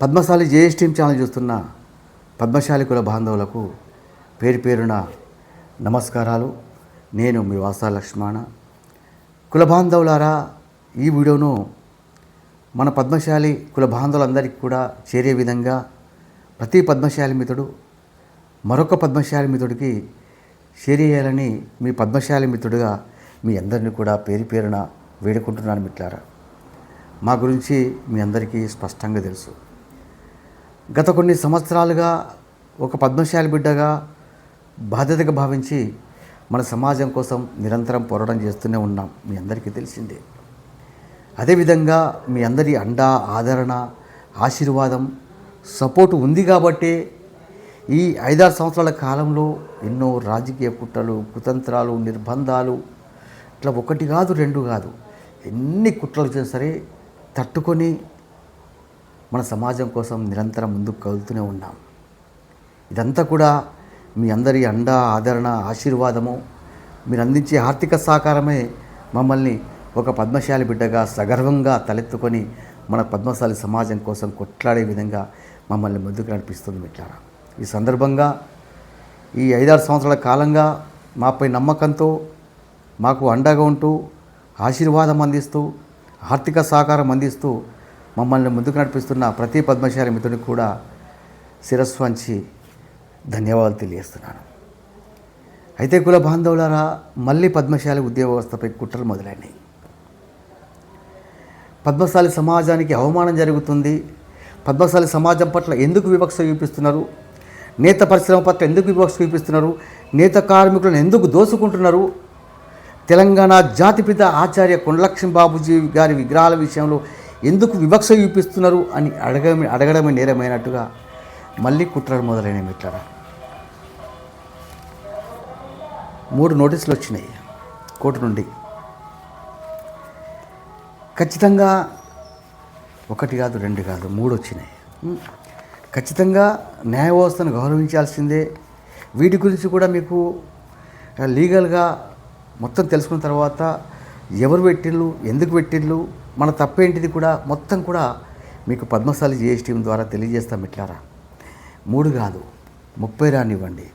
Padmashali JS team channel చూస్తున్న పద్మశాలి కుల బాంధవులకు పేరు పేరున నమస్కారాలు. నేను మీ వాసా లక్ష్మణ. కుల బాంధవులారా, ఈ వీడియోను మన పద్మశాలి కుల బాంధవులందరికీ కూడా చేరే విధంగా ప్రతి పద్మశాలి మిత్రుడు మరొక పద్మశాలి మిత్రుడికి షేర్ చేయాలని మీ పద్మశాలి మిత్రుడిగా మీ అందరినీ కూడా పేరు పేరున వేడుకుంటున్నాను. మిత్రులారా, మా గురించి మీ అందరికీ స్పష్టంగా తెలుసు. గత కొన్ని సంవత్సరాలుగా ఒక పద్మశాలి బిడ్డగా బాధ్యతగా భావించి మన సమాజం కోసం నిరంతరం పోరాటం చేస్తూనే ఉన్నాం. మీ అందరికీ తెలిసిందే. అదేవిధంగా మీ అందరి అండా, ఆదరణ, ఆశీర్వాదం, సపోర్టు ఉంది కాబట్టి ఈ 5-6 సంవత్సరాల కాలంలో ఎన్నో రాజకీయ కుట్రలు, కుతంత్రాలు, నిర్బంధాలు, ఇట్లా ఒకటి కాదు, రెండు కాదు, ఎన్ని కుట్రలు చేసినా సరే తట్టుకొని మన సమాజం కోసం నిరంతరం ముందుకు కదులుతూనే ఉన్నాం. ఇదంతా కూడా మీ అందరి అండ, ఆదరణ, ఆశీర్వాదము, మీరు అందించే ఆర్థిక సహకారమే మమ్మల్ని ఒక పద్మశాలి బిడ్డగా సగర్వంగా తలెత్తుకొని మన పద్మశాలి సమాజం కోసం కొట్లాడే విధంగా మమ్మల్ని ముందుకు నడిపిస్తుంది. మిత్రులారా, ఈ సందర్భంగా ఈ 5-6 సంవత్సరాల కాలంగా మాపై నమ్మకంతో మాకు అండగా ఉంటూ ఆశీర్వాదం అందిస్తూ ఆర్థిక సహకారం అందిస్తూ మమ్మల్ని ముందుకు నడిపిస్తున్న ప్రతి పద్మశాలి మిత్రుడికి కూడా శిరస్సు వంచి ధన్యవాదాలు తెలియజేస్తున్నాను. అయితే కుల బాంధవులారా, మళ్ళీ పద్మశాలి ఉద్యోగ వ్యవస్థపై కుట్రలు మొదలైనవి. పద్మశాలి సమాజానికి అవమానం జరుగుతుంది. పద్మశాలి సమాజం పట్ల ఎందుకు వివక్ష చూపిస్తున్నారు? నేత పరిశ్రమ పట్ల ఎందుకు వివక్ష చూపిస్తున్నారు? నేత కార్మికులను ఎందుకు దోసుకుంటున్నారు? తెలంగాణ జాతిపిత ఆచార్య కొండలక్ష్మి బాబూజీ గారి విగ్రహాల విషయంలో ఎందుకు వివక్ష చూపిస్తున్నారు అని అడగడమే నేరమైనట్టుగా మళ్ళీ కుట్రలు మొదలైన. మిత్రులారా, 3 నోటీసులు వచ్చినాయి కోర్టు నుండి. ఖచ్చితంగా 1 కాదు, 2 కాదు, 3 వచ్చినాయి. ఖచ్చితంగా న్యాయ వ్యవస్థను గౌరవించాల్సిందే. వీటి గురించి కూడా మీకు లీగల్గా మొత్తం తెలుసుకున్న తర్వాత ఎవరు పెట్టిళ్ళు, ఎందుకు పెట్టిళ్ళు, మన తప్పేంటిది కూడా మొత్తం కూడా మీకు పద్మశాలి జేఎస్ టీం ద్వారా తెలియజేస్తాం. మిత్రులారా, 3 కాదు, 30 రానివ్వండి,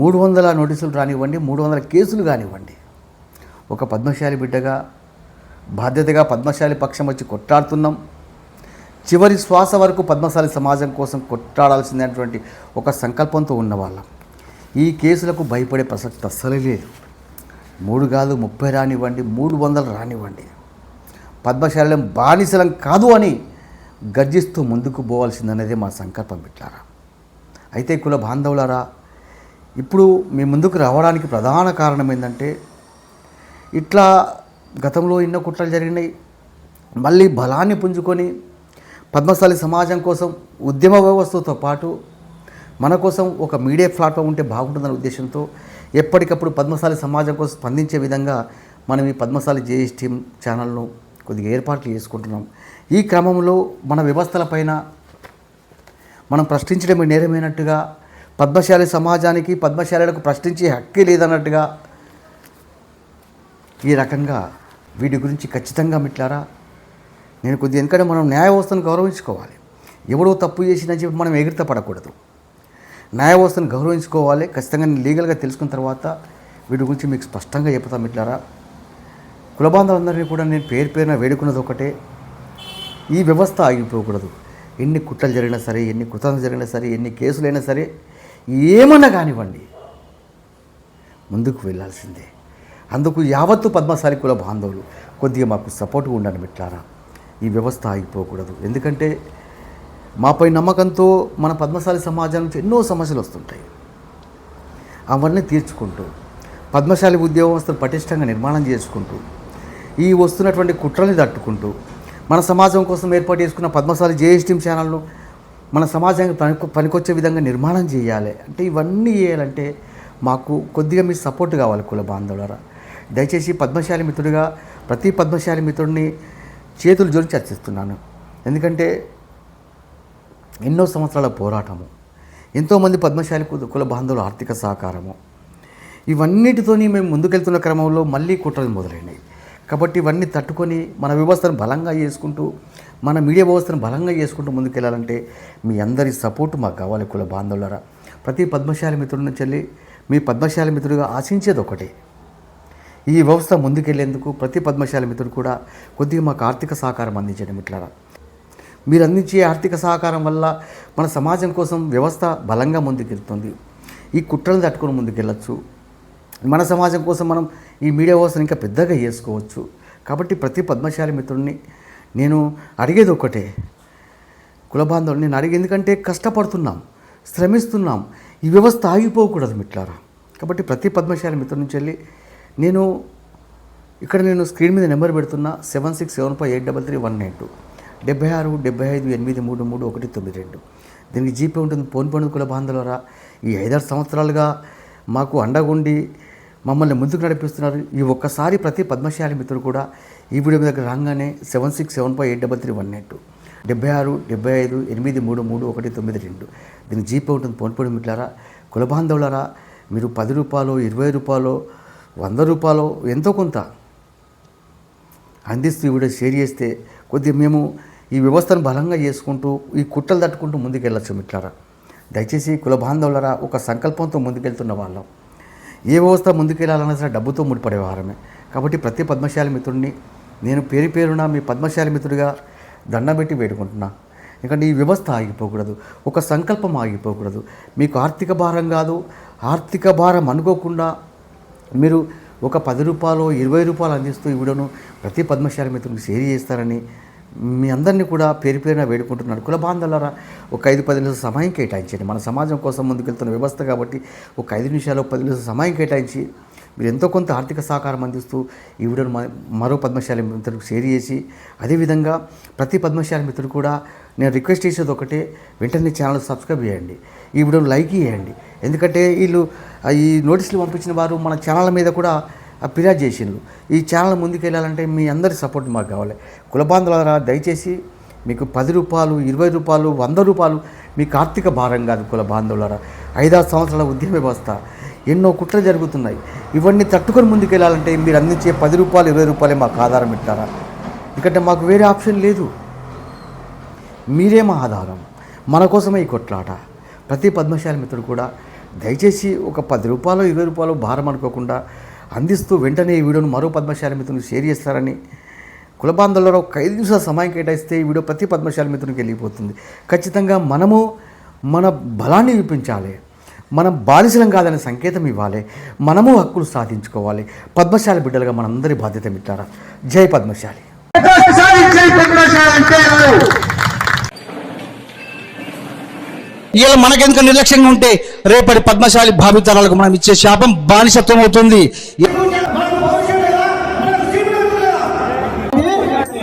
300 నోటీసులు రానివ్వండి, 300 కేసులు కానివ్వండి, ఒక పద్మశాలి బిడ్డగా బాధ్యతగా పద్మశాలి పక్షం వచ్చి కొట్లాడుతున్నాం. చివరి శ్వాస వరకు పద్మశాలి సమాజం కోసం కొట్లాడాల్సినటువంటి ఒక సంకల్పంతో ఉన్నవాళ్ళం. ఈ కేసులకు భయపడే ప్రసక్తి అస్సలే లేదు. 3 కాదు, 30 రానివ్వండి, 300 రానివ్వండి, పద్మశాలం బానిసలం కాదు అని గర్జిస్తూ ముందుకు పోవాల్సిందనేదే మా సంకల్పం. మిత్రులారా, అయితే కుల బాంధవులారా, ఇప్పుడు మీ ముందుకు రావడానికి ప్రధాన కారణం ఏంటంటే, ఇట్లా గతంలో ఎన్నో కుట్రలు జరిగినాయి. మళ్ళీ బలాన్ని పుంజుకొని పద్మశాలి సమాజం కోసం ఉద్యమ వ్యవస్థతో పాటు మన కోసం ఒక మీడియా ప్లాట్ఫామ్ ఉంటే బాగుంటుందనే ఉద్దేశంతో ఎప్పటికప్పుడు పద్మశాలి సమాజం కోసం స్పందించే విధంగా మనం ఈ పద్మశాలి జేఎస్ టీం ఛానల్ను కొద్దిగా ఏర్పాట్లు చేసుకుంటున్నాం. ఈ క్రమంలో మన వ్యవస్థలపైన మనం ప్రశ్నించడమే నేరమైనట్టుగా, పద్మశాలి సమాజానికి పద్మశాలకు ప్రశ్నించే హక్కే లేదన్నట్టుగా ఈ రకంగా వీటి గురించి ఖచ్చితంగా మిత్రులారా నేను కొద్దిగా, ఎందుకంటే మనం న్యాయ వ్యవస్థను గౌరవించుకోవాలి. ఎవడో తప్పు చేసినా చెప్పి మనం ఎగిరిత పడకూడదు. న్యాయ వ్యవస్థను గౌరవించుకోవాలి. ఖచ్చితంగా నేను లీగల్గా తెలుసుకున్న తర్వాత వీటి గురించి మీకు స్పష్టంగా చెప్తాను. మిత్రులారా, కులబాంధవులందరినీ కూడా నేను పేరున వేడుకున్నది ఒకటే, ఈ వ్యవస్థ ఆగిపోకూడదు. ఎన్ని కుట్రలు జరిగినా సరే, ఎన్ని కుతంత్రాలు జరిగినా సరే, ఎన్ని కేసులైనా సరే, ఏమన్నా కానివ్వండి, ముందుకు వెళ్ళాల్సిందే. అందుకు యావత్తు పద్మశాలి కుల బాంధవులు కొద్దిగా మాకు సపోర్ట్గా ఉండండి. మిత్రులారా, ఈ వ్యవస్థ ఆగిపోకూడదు. ఎందుకంటే మాపై నమ్మకంతో మన పద్మశాలి సమాజం నుంచి ఎన్నో సమస్యలు వస్తుంటాయి. అవన్నీ తీర్చుకుంటూ పద్మశాలి ఉద్యోగ వ్యవస్థను పటిష్టంగా నిర్మాణం చేసుకుంటూ ఈ వస్తున్నటువంటి కుట్రల్ని తట్టుకుంటూ మన సమాజం కోసం ఏర్పాటు చేసుకున్న పద్మశాలి జేఎస్ టీం ఛానల్ను మన సమాజానికి పనికొచ్చే విధంగా నిర్మాణం చేయాలి. అంటే ఇవన్నీ చేయాలంటే మాకు కొద్దిగా మీ సపోర్ట్ కావాలి. కుల బాంధవులారా, దయచేసి పద్మశాలి మిత్రుడిగా ప్రతి పద్మశాలి మిత్రుడిని చేతులు జోడించి చర్చిస్తున్నాను. ఎందుకంటే ఎన్నో సంవత్సరాల పోరాటము, ఎంతోమంది పద్మశాలి కుల బాంధవుల ఆర్థిక సహకారము, ఇవన్నిటితోని మేము ముందుకెళ్తున్న క్రమంలో మళ్ళీ కుట్రలు మొదలైనవి. కాబట్టి ఇవన్నీ తట్టుకొని మన వ్యవస్థను బలంగా చేసుకుంటూ మన మీడియా వ్యవస్థను బలంగా చేసుకుంటూ ముందుకెళ్ళాలంటే మీ అందరి సపోర్టు మాకు కావాలి కుల బాంధవులారా. ప్రతి పద్మశాలి మిత్రుడి నుంచి వెళ్ళి మీ పద్మశాలి మిత్రుడిగా ఆశించేది ఒకటే, ఈ వ్యవస్థ ముందుకెళ్లేందుకు ప్రతి పద్మశాలి మిత్రుడు కూడా కొద్దిగా మాకు ఆర్థిక సహకారం అందించండి మిత్రులారా. మీరు అందించే ఆర్థిక సహకారం వల్ల మన సమాజం కోసం వ్యవస్థ బలంగా ముందుకెళ్తుంది. ఈ కుట్రలు తట్టుకొని ముందుకెళ్ళచ్చు. మన సమాజం కోసం మనం ఈ మీడియా వ్యవస్థను ఇంకా పెద్దగా చేసుకోవచ్చు. కాబట్టి ప్రతి పద్మశాలి మిత్రుడిని నేను అడిగేది ఒకటే, కుల బాంధవులు నేను అడిగేది, ఎందుకంటే కష్టపడుతున్నాం, శ్రమిస్తున్నాం, ఈ వ్యవస్థ ఆగిపోకూడదు మిత్రులారా. కాబట్టి ప్రతి పద్మశాలి మిత్రుడి నుంచి వెళ్ళి నేను స్క్రీన్ మీద నెంబర్ పెడుతున్నా 7675833192 76 75 833 192. దీనికి జీపే ఉంటుంది. ఫోన్ పే కుల బాంధవులారా. ఈ 5-6 సంవత్సరాలుగా మాకు అండగుండి మమ్మల్ని ముందుకు నడిపిస్తున్నారు. ఈ ఒక్కసారి ప్రతి పద్మశాలి మిత్రుడు కూడా ఈ వీడియో మీద దగ్గర రాగానే 7675833192 76 75 833 192. దీనికి జీపే ఉంటుంది. ఫోన్ పే మిత్రులారా. కుల బాంధవులారా, మీరు 10 రూపాయలు, 20 రూపాయలు, 100 రూపాయలు ఎంతో కొంత అందిస్తూ ఈ వీడియో షేర్ చేస్తే కొద్దిగా మేము ఈ వ్యవస్థను బలంగా చేసుకుంటూ ఈ కుట్రలు తట్టుకుంటూ ముందుకెళ్ళచ్చు మిత్రులారా. దయచేసి కుల బాంధవులారా, ఒక సంకల్పంతో ముందుకెళ్తున్న వాళ్ళం. ఏ వ్యవస్థ ముందుకెళ్ళాలన్నా సరే డబ్బుతో ముడిపడే వారమే. కాబట్టి ప్రతి పద్మశాలి మిత్రుడిని నేను పేరున మీ పద్మశాలి మిత్రుడిగా దండం పెట్టి వేడుకుంటున్నా. ఎందుకంటే ఈ వ్యవస్థ ఆగిపోకూడదు, ఒక సంకల్పం ఆగిపోకూడదు. మీకు ఆర్థిక భారం కాదు, ఆర్థిక భారం అనుకోకుండా మీరు ఒక 10 రూపాయలు, 20 రూపాయలు అందిస్తూ ఈ వీడియోను ప్రతి పద్మశాలి మిత్రుడికి షేర్ చేస్తారని మీ అందరినీ కూడా పేరున వేడుకుంటున్నాను. కుల బాంధవులారా, ఒక 5-10 నిమిషాలు సమయం కేటాయించండి. మన సమాజం కోసం ముందుకెళ్తున్న వ్యవస్థ కాబట్టి ఒక 5 నిమిషాలు 10 నిమిషాలు సమయం కేటాయించి మీరు ఎంతో కొంత ఆర్థిక సహకారం అందిస్తూ ఈ వీడియోను మరో పద్మశాలి మిత్రులకు షేర్ చేసి, అదేవిధంగా ప్రతి పద్మశాలి మిత్రుడు కూడా నేను రిక్వెస్ట్ చేసేది ఒకటే, వెంటనే ఛానల్ సబ్స్క్రైబ్ చేయండి, ఈ వీడియోను లైక్ చేయండి. ఎందుకంటే వీళ్ళు ఈ నోటీసులు పంపించిన వారు మన ఛానల్ మీద కూడా ఫిర్యాదు చేసిండ్రు. ఈ ఛానల్ ముందుకెళ్ళాలంటే మీ అందరి సపోర్ట్ మాకు కావాలి. కుల బాంధవులారా, దయచేసి మీకు 10 రూపాయలు, 20 రూపాయలు, 100 రూపాయలు మీకు ఆర్థిక భారం కాదు. కుల బాంధవులారా, 5-6 సంవత్సరాల ఉద్యమ వ్యవస్థ, ఎన్నో కుట్రలు జరుగుతున్నాయి. ఇవన్నీ తట్టుకొని ముందుకెళ్ళాలంటే మీరు అందించే 10 రూపాయలు, 20 రూపాయలే మాకు ఆధారం ఇస్తారా. ఎందుకంటే మాకు వేరే ఆప్షన్ లేదు. మీరే మా ఆధారం. మన కోసమే ఈ కొట్లాట. ప్రతి పద్మశాలి మిత్రుడు కూడా దయచేసి ఒక 10 రూపాయలు, 20 రూపాయలు భారం అనుకోకుండా అందిస్తూ వెంటనే ఈ వీడియోను మరో పద్మశాలి మిత్రునికి షేర్ చేస్తారని కుల బాంధవులలో ఒక 5 నిమిషాల సమయం కేటాయిస్తే ఈ వీడియో ప్రతి పద్మశాలి మిత్రునికి వెళ్ళిపోతుంది. ఖచ్చితంగా మనము మన బలాన్ని చూపించాలి. మనం బానిసలం కాదనే సంకేతం ఇవ్వాలి. మనము హక్కులు సాధించుకోవాలి. పద్మశాలి బిడ్డలుగా మనందరి బాధ్యత మిత్రారా. జై పద్మశాలి. ఇలా మనకెందుకు నిర్లక్ష్యంగా ఉంటే రేపటి పద్మశాలి భావితరాలకు మనం ఇచ్చే శాపం బానిసత్వం అవుతుంది.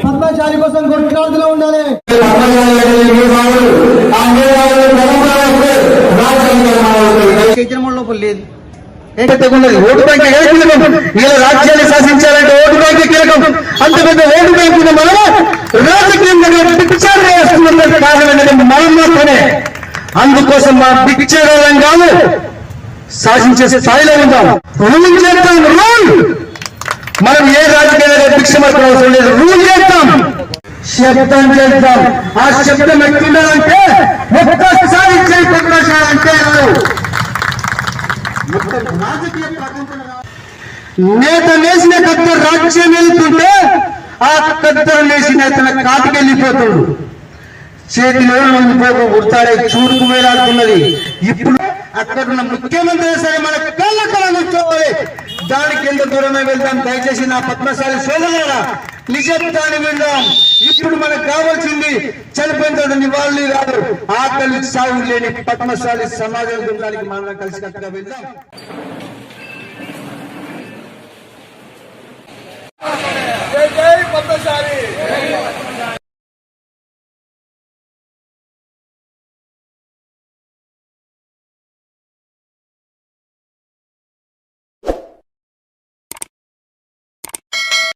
పద్మశాలి కోసం కొట్లాడుతూ ఉండాలి. లోపల లేదు. ఓటు బ్యాంక్ కీలకం. ఇలా రాజ్యాన్ని శాసించాలంటే ఓటు బ్యాంక్ కీలకం. అంత పెద్ద ఓటు బ్యాంక్ మనము రాజకీయంగా కారణం మనం మాత్రమే. అందుకోసం మా భిక్షాలం కాదు, శాసించే స్థాయిలో ఉంటాం. రూల్ చేస్తాం. రూల్ మనం ఏ రాజకీయాలు భిక్ష మాత్రం అవసరం లేదు. రూల్ చేస్తాం, శబ్దం చేస్తాం. ఆ శబ్దం ఎట్లుండాలంటే ఒక్కసారి పద్మశాలంటే నేత నేసిన కత్త రాజ్యం వెళ్తుంటే ఆ కత్త నేసిన తన కాటికి వెళ్ళిపోతాడు. చేతిలో ఉండిపోక ఉడతాడే చూడుకు వేలాడుతున్నది. ఇప్పుడు అక్కడున్న ముఖ్యమంత్రి సరే మన కళ్ళ కూర్చోవాలి. దానికి ఎంత దూరమే వెళ్దాం. దయచేసి నా పద్మశాలి సోదరులారా, నిజాన్ని వెళ్దాం. ఇప్పుడు మనకు కావాల్సింది చనిపోయిన తర్వాత నివాళులు కాదు, ఆకలి సాగు లేని పద్మశాలి సమాజం గురించి మనం కలిసికట్టుగా వెళ్దాం. జై జై పద్మశాలి.